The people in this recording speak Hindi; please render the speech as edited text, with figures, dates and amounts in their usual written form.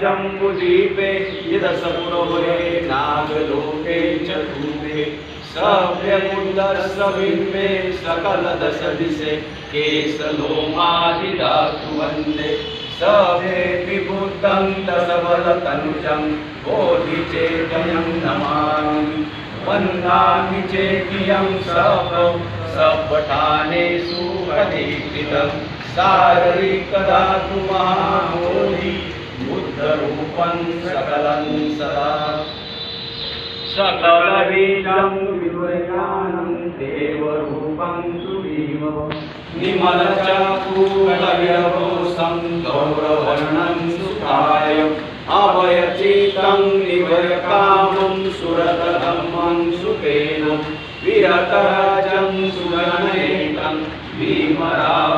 जम्बुद्वीपे यदसपुरोहे नागलोके चतुर्भे सभ्यमुदर्शबिम्बे सकलदशदिशे केशलोमादिधातु वन्दे सभेऽपि बुद्धं दशबलतनुजं बोधिचेतनं नमामि वन्दामि चेतियं सपठानेषु अधिकृतं शारीरिकधातु महाबोधि बुद्धरूपं सकलं सदा सकलबीजं विज्ञानं देवरूपं सुधीम निमलचापूर्णविरभूषं गौरवर्णं सुखाय अभयचित्तं निभयकामं सुरतधम्मं सुखेन विरतराजं सुगणयेकं भीमराव